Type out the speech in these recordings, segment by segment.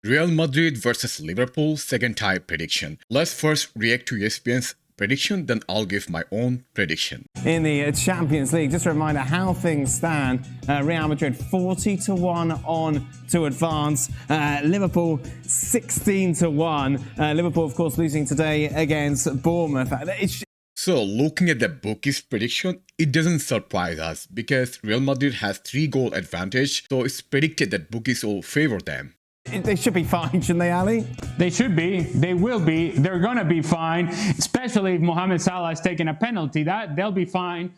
Real Madrid versus Liverpool second tie prediction. Let's first react to ESPN's prediction, then I'll give my own prediction. In the Champions League, just a reminder how things stand. Real Madrid 40-1 on to advance. Liverpool 16-1. Liverpool, of course, losing today against Bournemouth. So looking at the bookies prediction, it doesn't surprise us because Real Madrid has 3-goal advantage, so it's predicted that bookies will favor them. They should be fine, shouldn't they, Ali? They should be. They will be. They're going to be fine, especially if Mohamed Salah is taking a penalty. They'll be fine.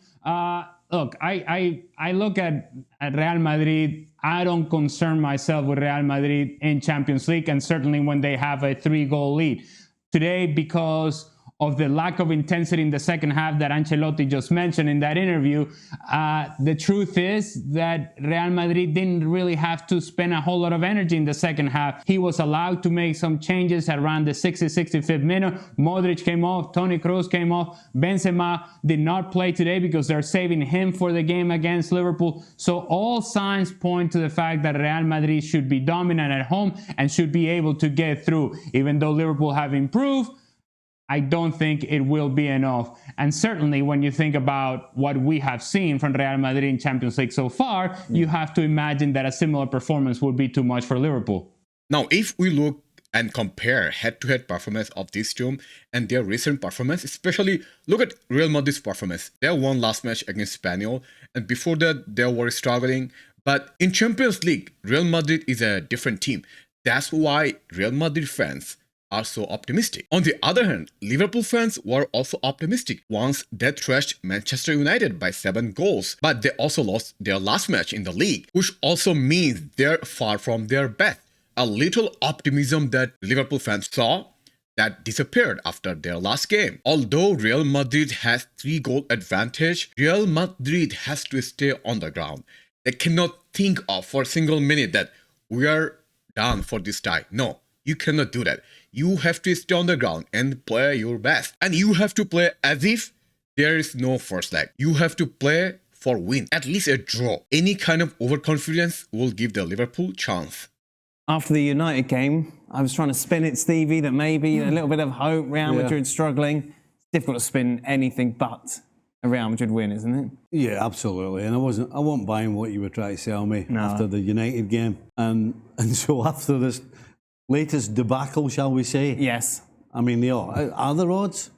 Look, I look at Real Madrid. I don't concern myself with Real Madrid in Champions League, and certainly when they have a 3-goal lead. Today, because of the lack of intensity in the second half that Ancelotti just mentioned in that interview, the truth is that Real Madrid didn't really have to spend a whole lot of energy in the second half. He was allowed to make some changes around the 65th minute. Modric came off, Toni Kroos came off, Benzema did not play today because they're saving him for the game against Liverpool. So all signs point to the fact that Real Madrid should be dominant at home and should be able to get through. Even though Liverpool have improved, I don't think it will be enough. And certainly when you think about what we have seen from Real Madrid in Champions League so far, you have to imagine that a similar performance would be too much for Liverpool. Now, if we look and compare head-to-head performance of this team and their recent performance, especially look at Real Madrid's performance. They won last match against Espanyol, and before that they were struggling. But in Champions League, Real Madrid is a different team. That's why Real Madrid fans are so optimistic. On the other hand, Liverpool fans were also optimistic once they thrashed Manchester United by 7 goals, but they also lost their last match in the league, which also means they're far from their best. A little optimism that Liverpool fans saw that disappeared after their last game. Although Real Madrid has 3-goal advantage, Real Madrid has to stay on the ground. They cannot think of for a single minute that we are done for this tie. No, you cannot do that. You have to stay on the ground and play your best. And you have to play as if there is no first leg. You have to play for win, at least a draw. Any kind of overconfidence will give the Liverpool chance. After the United game, I was trying to spin it, Stevie, that maybe a little bit of hope, Real Madrid struggling. It's difficult to spin anything but a Real Madrid win, isn't it? Yeah, absolutely. And I wasn't buying what you were trying to sell me after the United game. And so after this latest debacle, shall we say? Yes. I mean, are there odds?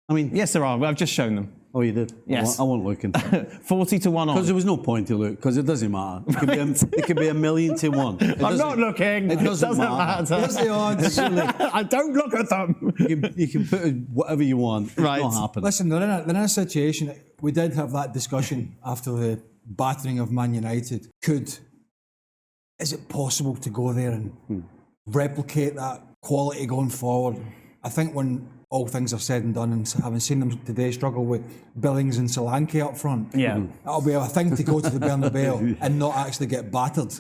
I mean, yes, there are. I've just shown them. Oh, you did? Yes. I wasn't looking. 40-1 on. Because there was no point to look, because it doesn't matter. It could be, 1,000,000-1. I'm not looking. It doesn't matter. Yes, the odds. I don't look at them. You can put whatever you want. It's not happening. Listen, they're in a situation. We did have that discussion after the battering of Man United. Is it possible to go there and replicate that quality going forward? I think when all things are said and done, and having seen them today struggle with Billings and Solanke up front, that'll be a thing to go to the Bernabeu and not actually get battered,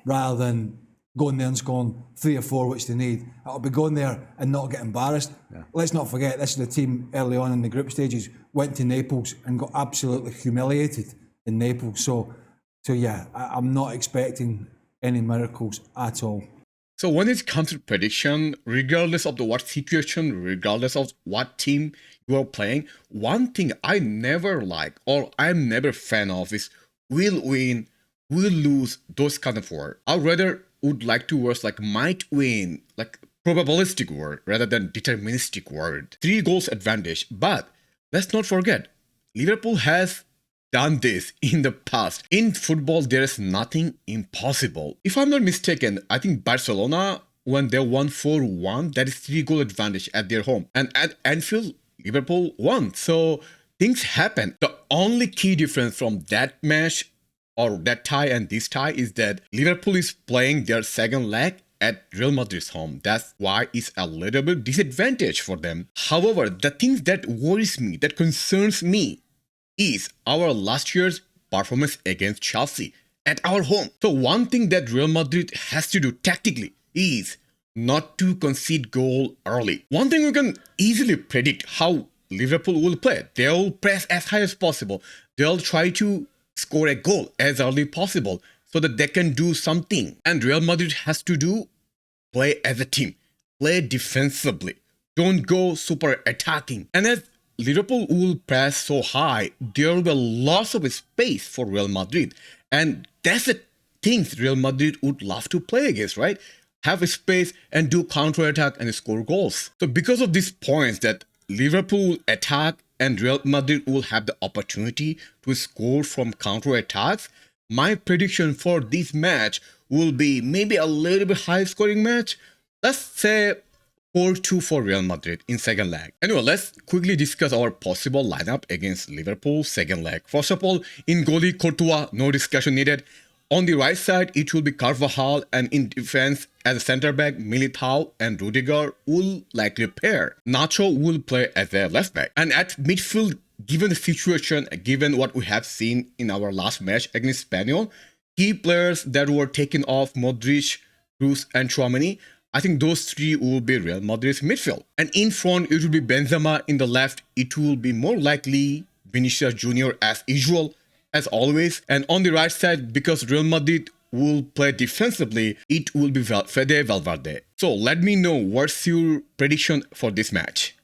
rather than going there and scoring 3 or 4, which they need. It'll be going there and not get embarrassed. Let's not forget, this is the team early on in the group stages, went to Naples and got absolutely humiliated in Naples. So yeah, I'm not expecting any miracles at all. So when it comes to prediction, regardless of what situation, regardless of what team you are playing, one thing I never like or I'm never fan of is will win, will lose, those kind of words. I rather would like to words like might win, like probabilistic word rather than deterministic word. 3 goals advantage. But let's not forget, Liverpool has done this in the past. In football, there is nothing impossible. If I'm not mistaken, I think Barcelona, when they won 4-1, that is 3-goal advantage at their home. And at Anfield, Liverpool won. So things happen. The only key difference from that match or that tie and this tie is that Liverpool is playing their second leg at Real Madrid's home. That's why it's a little bit disadvantage for them. However, the thing that worries me, that concerns me, is our last year's performance against Chelsea at our home. So one thing that Real Madrid has to do tactically is not to concede goal early. One thing we can easily predict how Liverpool will play. They'll press as high as possible. They'll try to score a goal as early as possible so that they can do something. And Real Madrid has to do play as a team, play defensively, don't go super attacking. And as Liverpool will press so high, there will be lots of space for Real Madrid. And that's the things Real Madrid would love to play against, right? Have a space and do counter-attack and score goals. So because of these points that Liverpool will attack and Real Madrid will have the opportunity to score from counter-attacks, my prediction for this match will be maybe a little bit high-scoring match. Let's say 4-2 for Real Madrid in second leg. Anyway, let's quickly discuss our possible lineup against Liverpool second leg. First of all, in goalie Courtois, no discussion needed. On the right side, it will be Carvajal, and in defense, as a centre back, Militao and Rudiger will likely pair. Nacho will play as a left back. And at midfield, given the situation, given what we have seen in our last match against Espanyol, key players that were taken off, Modric, Kroos and Tchouaméni, I think those three will be Real Madrid's midfield. And in front, it will be Benzema. In the left, it will be more likely Vinicius Jr. as usual, as always. And on the right side, because Real Madrid will play defensively, it will be Fede Valverde. So let me know what's your prediction for this match.